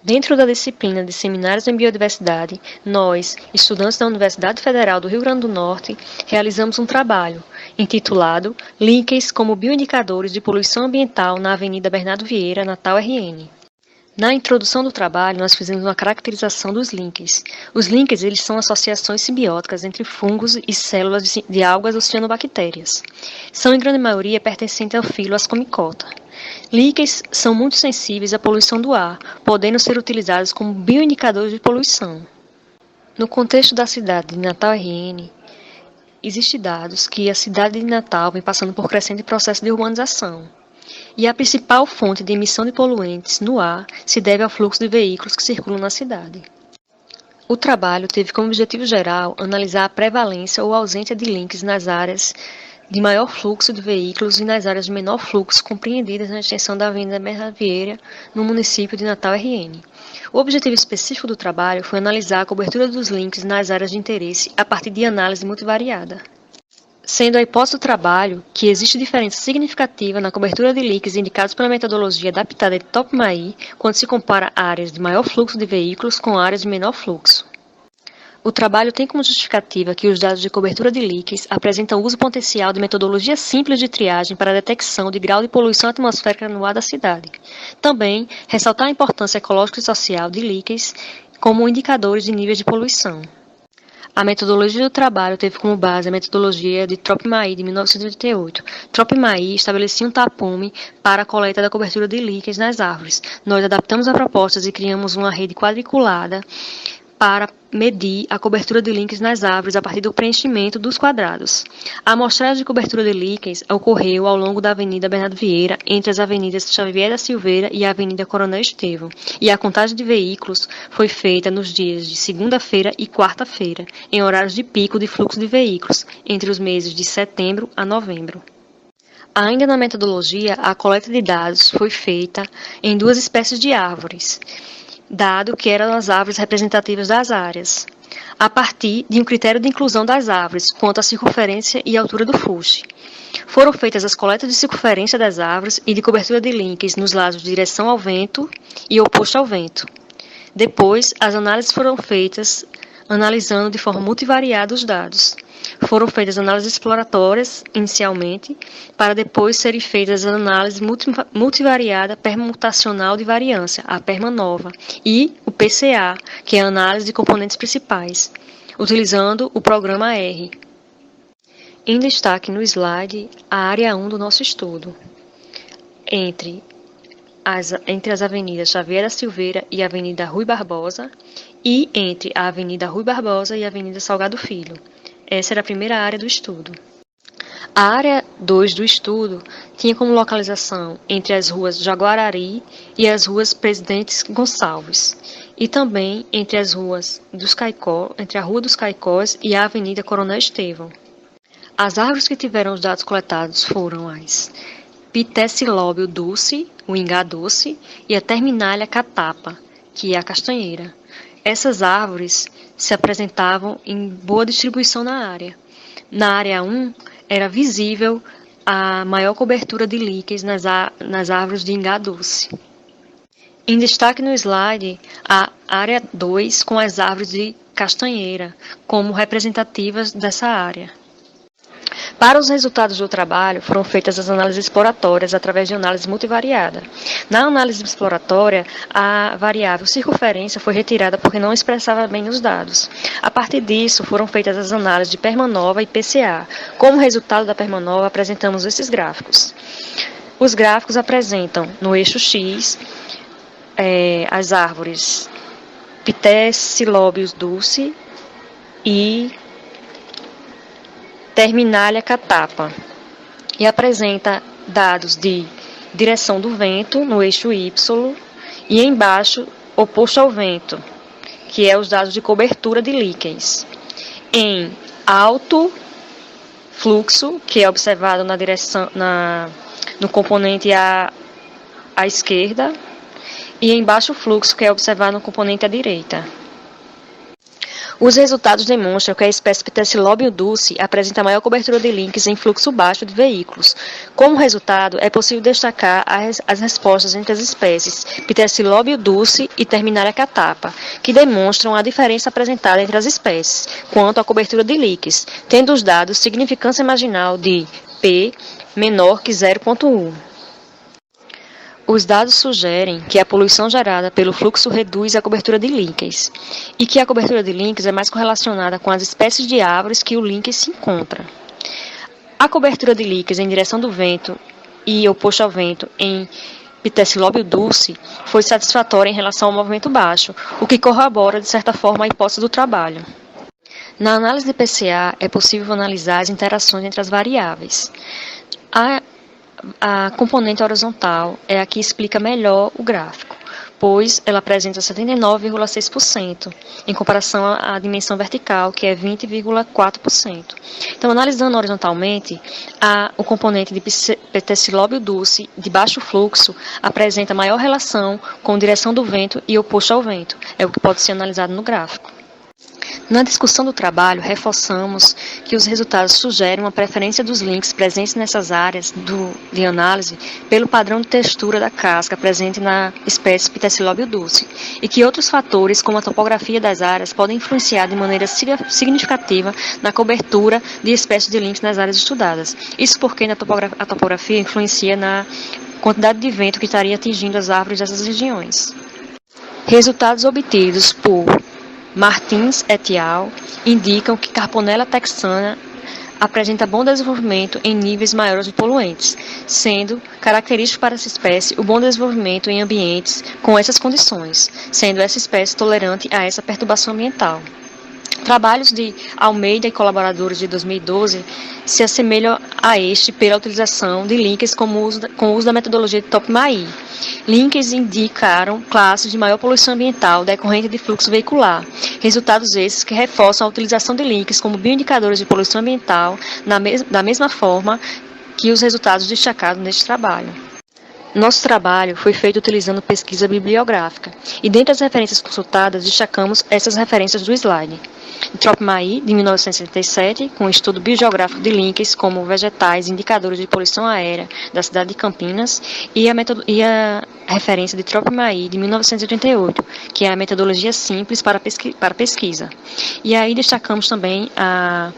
Dentro da disciplina de Seminários em Biodiversidade, nós, estudantes da Universidade Federal do Rio Grande do Norte, realizamos um trabalho intitulado Líquens como Bioindicadores de Poluição Ambiental na Avenida Bernardo Vieira, Natal RN. Na introdução do trabalho, nós fizemos uma caracterização dos líquens. Os líquens eles são associações simbióticas entre fungos e células de algas ou cianobactérias. São, em grande maioria, pertencentes ao filo Ascomicota. Líquens são muito sensíveis à poluição do ar, podendo ser utilizados como bioindicadores de poluição. No contexto da cidade de Natal RN, existem dados que a cidade de Natal vem passando por crescente processo de urbanização. E a principal fonte de emissão de poluentes no ar se deve ao fluxo de veículos que circulam na cidade. O trabalho teve como objetivo geral analisar a prevalência ou ausência de links nas áreas de maior fluxo de veículos e nas áreas de menor fluxo compreendidas na extensão da Avenida Bernardo Vieira, no município de Natal RN. O objetivo específico do trabalho foi analisar a cobertura dos links nas áreas de interesse a partir de análise multivariada. Sendo a hipótese do trabalho que existe diferença significativa na cobertura de links indicados pela metodologia adaptada de Topmai quando se compara áreas de maior fluxo de veículos com áreas de menor fluxo. O trabalho tem como justificativa que os dados de cobertura de líquens apresentam uso potencial de metodologia simples de triagem para a detecção de grau de poluição atmosférica no ar da cidade. Também ressaltar a importância ecológica e social de líquens como indicadores de níveis de poluição. A metodologia do trabalho teve como base a metodologia de Tropmai, de 1988. Tropmai estabelecia um tapume para a coleta da cobertura de líquens nas árvores. Nós adaptamos a proposta e criamos uma rede quadriculada para medir a cobertura de líquens nas árvores a partir do preenchimento dos quadrados. A amostragem de cobertura de líquens ocorreu ao longo da Avenida Bernardo Vieira, entre as avenidas Xavier da Silveira e a Avenida Coronel Estevão, e a contagem de veículos foi feita nos dias de segunda-feira e quarta-feira, em horários de pico de fluxo de veículos, entre os meses de setembro a novembro. Ainda na metodologia, a coleta de dados foi feita em duas espécies de árvores, dado que eram as árvores representativas das áreas, a partir de um critério de inclusão das árvores quanto à circunferência e altura do fuste. Foram feitas as coletas de circunferência das árvores e de cobertura de líquens nos lados de direção ao vento e oposto ao vento. Depois, as análises foram feitas analisando de forma multivariada os dados. Foram feitas análises exploratórias, inicialmente, para depois serem feitas as análises multivariada permutacional de variância, a PERMA-NOVA, e o PCA, que é a análise de componentes principais, utilizando o programa R. Em destaque no slide, a área 1 do nosso estudo, entre as avenidas Xavier da Silveira e a Avenida Rui Barbosa, e entre a Avenida Rui Barbosa e a Avenida Salgado Filho. Essa era a primeira área do estudo. A área 2 do estudo tinha como localização entre as ruas Jaguarari e as ruas Presidente Gonçalves, e também entre as ruas dos Caicó, entre a Rua dos Caicós e a Avenida Coronel Estevão. As árvores que tiveram os dados coletados foram as Pitecilóbio dulce, o ingá doce, e a Terminalia catapa, que é a castanheira. Essas árvores se apresentavam em boa distribuição na área. Na área 1, era visível a maior cobertura de líquens nas árvores de ingá doce. Em destaque no slide, a área 2 com as árvores de castanheira, como representativas dessa área. Para os resultados do trabalho, foram feitas as análises exploratórias através de análise multivariada. Na análise exploratória, a variável circunferência foi retirada porque não expressava bem os dados. A partir disso, foram feitas as análises de PERMA-NOVA e PCA. Como resultado da PERMA-NOVA, apresentamos esses gráficos. Os gráficos apresentam, no eixo X, as árvores Pitecilóbios dulce e Terminalia catapa, e apresenta dados de direção do vento no eixo Y e embaixo oposto ao vento, que é os dados de cobertura de líquens. Em alto fluxo, que é observado na direção no componente à esquerda, e em baixo fluxo, que é observado no componente à direita. Os resultados demonstram que a espécie Pterosilóbio dulce apresenta maior cobertura de links em fluxo baixo de veículos. Como resultado, é possível destacar as respostas entre as espécies Pterosilóbio dulce e Terminalia catapa, que demonstram a diferença apresentada entre as espécies quanto à cobertura de links, tendo os dados significância marginal de P menor que 0,1. Os dados sugerem que a poluição gerada pelo fluxo reduz a cobertura de líquens e que a cobertura de líquens é mais correlacionada com as espécies de árvores que o líquen se encontra. A cobertura de líquens em direção do vento e oposto ao vento em Pterosilóbio dulce foi satisfatória em relação ao movimento baixo, o que corrobora, de certa forma, a hipótese do trabalho. Na análise de PCA, é possível analisar as interações entre as variáveis. A componente horizontal é a que explica melhor o gráfico, pois ela apresenta 79,6%, em comparação à dimensão vertical, que é 20,4%. Então, analisando horizontalmente, o componente de Pterosilóbio dulce de baixo fluxo apresenta maior relação com direção do vento e oposto ao vento, é o que pode ser analisado no gráfico. Na discussão do trabalho, reforçamos que os resultados sugerem uma preferência dos links presentes nessas áreas de análise pelo padrão de textura da casca presente na espécie Pterosilóbio dulce e que outros fatores, como a topografia das áreas, podem influenciar de maneira significativa na cobertura de espécies de links nas áreas estudadas. Isso porque a topografia influencia na quantidade de vento que estaria atingindo as árvores dessas regiões. Resultados obtidos por Martins et al. Indicam que Carponella texana apresenta bom desenvolvimento em níveis maiores de poluentes, sendo característico para essa espécie o bom desenvolvimento em ambientes com essas condições, sendo essa espécie tolerante a essa perturbação ambiental. Trabalhos de Almeida e colaboradores de 2012 se assemelham a este pela utilização de links com o uso da metodologia de Top-MAI. Links indicaram classes de maior poluição ambiental decorrente de fluxo veicular. Resultados esses que reforçam a utilização de links como bioindicadores de poluição ambiental da mesma forma que os resultados destacados neste trabalho. Nosso trabalho foi feito utilizando pesquisa bibliográfica, e dentre as referências consultadas, destacamos essas referências do slide. Top-MAI, de 1967, com estudo biogeográfico de links como vegetais e indicadores de poluição aérea da cidade de Campinas, e a referência de Top-MAI, de 1988, que é a metodologia simples para pesquisa. E aí destacamos também a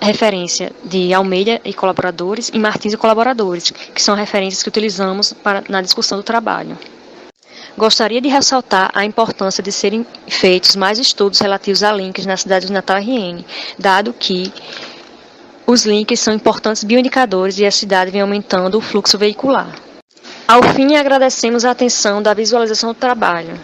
referência de Almeida e colaboradores e Martins e colaboradores, que são referências que utilizamos na discussão do trabalho. Gostaria de ressaltar a importância de serem feitos mais estudos relativos a links na cidade de Natal RN, dado que os links são importantes bioindicadores e a cidade vem aumentando o fluxo veicular. Ao fim, agradecemos a atenção da visualização do trabalho.